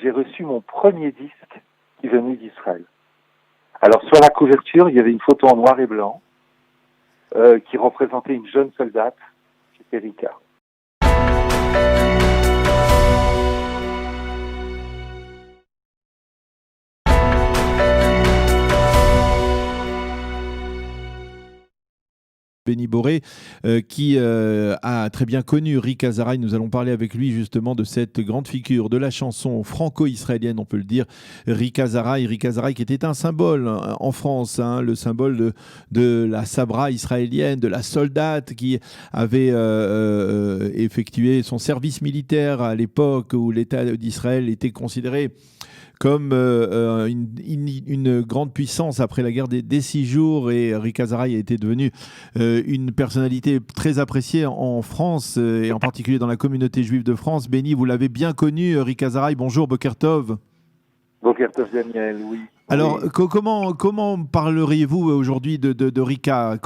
j'ai reçu mon premier disque qui venait d'Israël. Alors sur la couverture, il y avait une photo en noir et blanc qui représentait une jeune soldate, c'était Rika. Benny Boré, qui a très bien connu Rick Azaray. Nous allons parler avec lui justement de cette grande figure de la chanson franco-israélienne, on peut le dire, Rick Azaray. Rick Azaray qui était un symbole en France, le symbole de la sabra israélienne, de la soldate qui avait effectué son service militaire à l'époque où l'État d'Israël était considéré comme une grande puissance après la guerre des 6 jours, et Rick Azaray a été devenu une personnalité très appréciée en France et en particulier dans la communauté juive de France. Benny, vous l'avez bien connu, Rick Azaray. Bonjour, Boker Tov. Boker Tov, Daniel, oui. Alors, oui. comment parleriez-vous aujourd'hui de Rika ?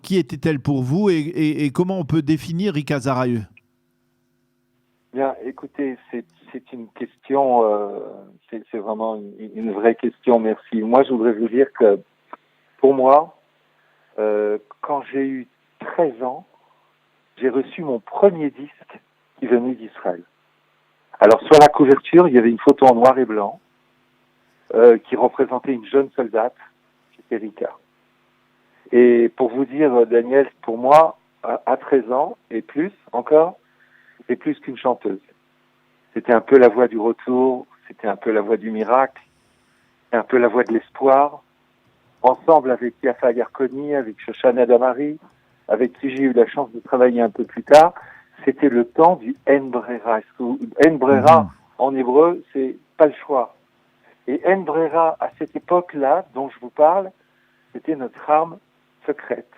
Qui était-elle pour vous et comment on peut définir Rick Azaray ? Bien, écoutez, c'est une question, c'est vraiment une vraie question, merci. Moi, je voudrais vous dire que, pour moi, quand j'ai eu 13 ans, j'ai reçu mon premier disque qui venait d'Israël. Alors, sur la couverture, il y avait une photo en noir et blanc qui représentait une jeune soldate, c'était Rika. Et pour vous dire, Daniel, pour moi, à 13 ans, et plus encore, c'était plus qu'une chanteuse. C'était un peu la voix du retour, c'était un peu la voix du miracle, un peu la voix de l'espoir. Ensemble avec Yafa Yarkoni, avec Shoshana Damari, avec qui j'ai eu la chance de travailler un peu plus tard, c'était le temps du En Brera. En Brera, en hébreu, c'est pas le choix. Et En Brera, à cette époque-là, dont je vous parle, c'était notre arme secrète.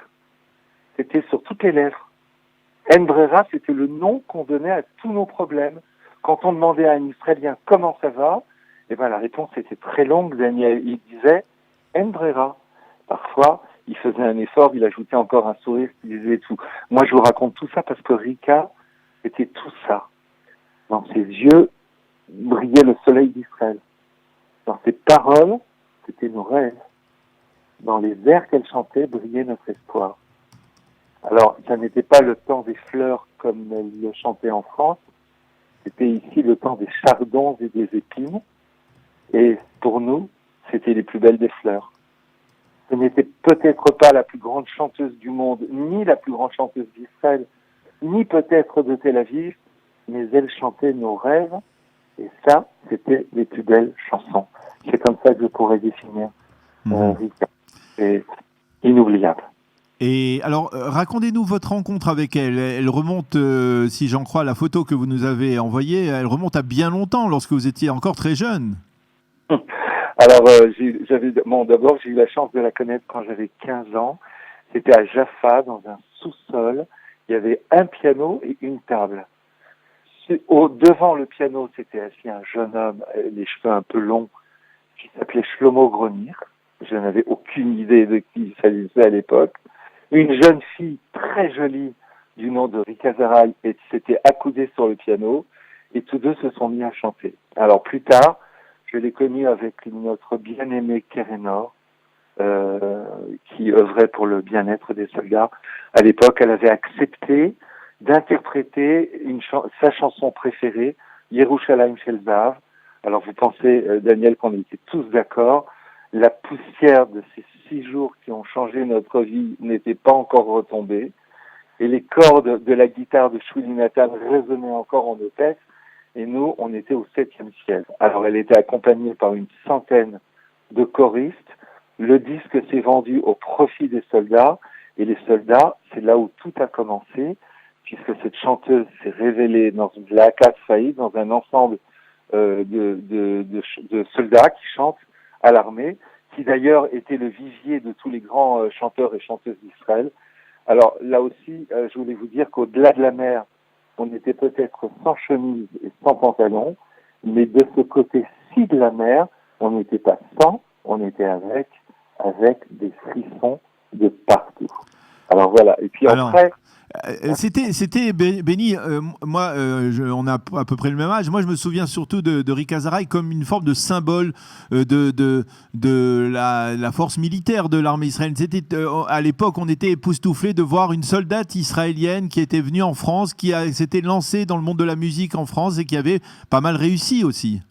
C'était sur toutes les lèvres. En Brera, c'était le nom qu'on donnait à tous nos problèmes. Quand on demandait à un Israélien comment ça va, eh ben la réponse était très longue, Daniel. Il disait En Brera. Parfois, il faisait un effort, il ajoutait encore un sourire, il disait tout. Moi, je vous raconte tout ça parce que Rika était tout ça. Dans ses yeux brillait le soleil d'Israël. Dans ses paroles, c'était nos rêves. Dans les airs qu'elle chantait, brillait notre espoir. Alors, ça n'était pas le temps des fleurs comme elle le chantait en France. C'était ici le temps des chardons et des épines. Et pour nous, c'était les plus belles des fleurs. Ce n'était peut-être pas la plus grande chanteuse du monde, ni la plus grande chanteuse d'Israël, ni peut-être de Tel Aviv, mais elle chantait nos rêves. Et ça, c'était les plus belles chansons. C'est comme ça que je pourrais définir Rika. C'est inoubliable. Et alors, racontez-nous votre rencontre avec elle. Elle remonte, si j'en crois la photo que vous nous avez envoyée, elle remonte à bien longtemps, lorsque vous étiez encore très jeune. Alors, d'abord, j'ai eu la chance de la connaître quand j'avais 15 ans. C'était à Jaffa, dans un sous-sol. Il y avait un piano et une table. Devant le piano, s'était assis un jeune homme, les cheveux un peu longs, qui s'appelait Shlomo Gronir. Je n'avais aucune idée de qui il s'agissait à l'époque. Une jeune fille très jolie du nom de Rick Azaray s'était accoudée sur le piano et tous deux se sont mis à chanter. Alors plus tard, je l'ai connue avec notre bien-aimée Kerenor, qui œuvrait pour le bien-être des soldats. À l'époque, elle avait accepté d'interpréter sa chanson préférée, Yerushalayim Shel Zahav. Alors vous pensez, Daniel, qu'on était tous d'accord. La poussière de ces 6 jours qui ont changé notre vie n'était pas encore retombée. Et les cordes de la guitare de Shuli Nathan résonnaient encore en nos têtes. Et nous, on était au 7e ciel. Alors elle était accompagnée par une centaine de choristes. Le disque s'est vendu au profit des soldats. Et les soldats, c'est là où tout a commencé, puisque cette chanteuse s'est révélée dans une Lakat Faïd, dans un ensemble de soldats qui chantent à l'armée, qui d'ailleurs était le vivier de tous les grands chanteurs et chanteuses d'Israël. Alors là aussi, je voulais vous dire qu'au-delà de la mer, on était peut-être sans chemise et sans pantalon, mais de ce côté-ci de la mer, on n'était pas sans, on était avec des frissons de partout. Alors voilà, et puis après... C'était Benny, moi, on a à peu près le même âge. Moi, je me souviens surtout de Rick Azaray comme une forme de symbole de la force militaire de l'armée israélienne. À l'époque, on était époustouflés de voir une soldate israélienne qui était venue en France, qui s'était lancée dans le monde de la musique en France et qui avait pas mal réussi aussi.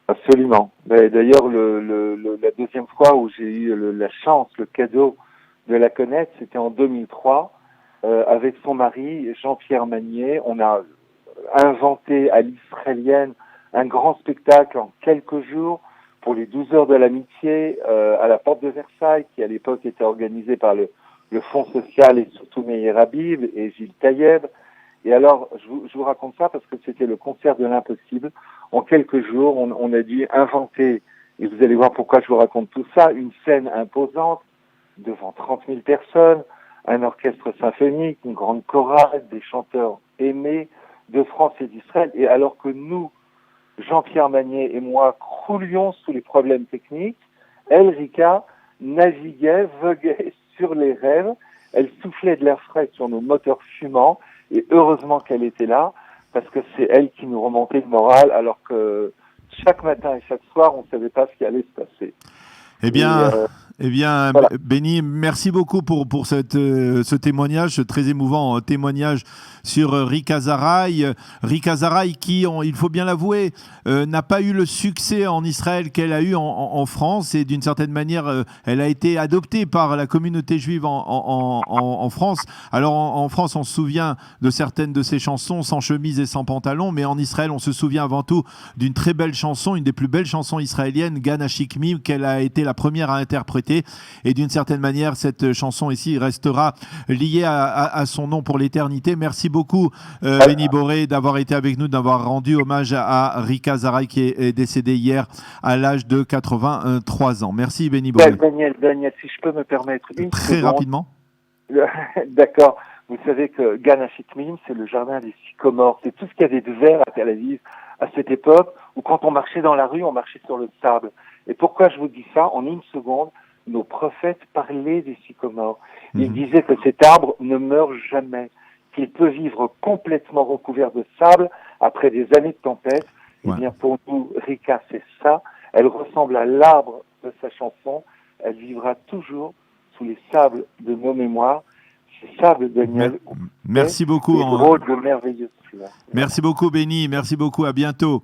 Absolument. D'ailleurs, la deuxième fois où j'ai eu la chance, le cadeau de la connaître, c'était en 2003, avec son mari, Jean-Pierre Magnier. On a inventé à l'israélienne un grand spectacle en quelques jours pour les 12 heures de l'amitié à la porte de Versailles, qui à l'époque était organisé par le Fonds social et surtout Meir Habib et Gilles Taïeb. Et alors, je vous raconte ça parce que c'était le concert de l'impossible. En quelques jours, on a dû inventer, et vous allez voir pourquoi je vous raconte tout ça, une scène imposante devant 30 000 personnes, un orchestre symphonique, une grande chorale, des chanteurs aimés de France et d'Israël. Et alors que nous, Jean-Pierre Magnier et moi, croulions sous les problèmes techniques, elle, Rika, naviguait, voguait sur les rêves. Elle soufflait de l'air frais sur nos moteurs fumants. Et heureusement qu'elle était là, parce que c'est elle qui nous remontait le moral, alors que chaque matin et chaque soir, on ne savait pas ce qui allait se passer. Eh bien, voilà. Benny, merci beaucoup pour ce témoignage, ce très émouvant témoignage sur Rick Azaray. Rick Azaray qui, il faut bien l'avouer, n'a pas eu le succès en Israël qu'elle a eu en France, et d'une certaine manière, elle a été adoptée par la communauté juive en France. Alors en France, on se souvient de certaines de ses chansons, Sans chemise et sans pantalon, mais en Israël, on se souvient avant tout d'une très belle chanson, une des plus belles chansons israéliennes, Gan Hashikmi, qu'elle a été la première à interpréter. Et d'une certaine manière, cette chanson ici restera liée à son nom pour l'éternité. Merci beaucoup, Benny Boré, d'avoir été avec nous, d'avoir rendu hommage à Rick Azaray qui est décédé hier à l'âge de 83 ans. Merci, Benny Boré. Daniel, si je peux me permettre une Très seconde. Rapidement. D'accord. Vous savez que Gan Hashikmi, c'est le jardin des sycomores. C'est tout ce qu'il y avait de vert à Tel Aviv à cette époque où quand on marchait dans la rue, on marchait sur le sable. Et pourquoi je vous dis ça? En une seconde, nos prophètes parlaient des sycomores. Ils disaient que cet arbre ne meurt jamais, qu'il peut vivre complètement recouvert de sable après des années de tempête. Ouais. Eh bien, pour nous, Rika, c'est ça. Elle ressemble à l'arbre de sa chanson. Elle vivra toujours sous les sables de nos mémoires. Ces sables, Daniel. Merci beaucoup. Des drôles de merveilleux fleurs. Merci beaucoup, Benny. Merci beaucoup. À bientôt.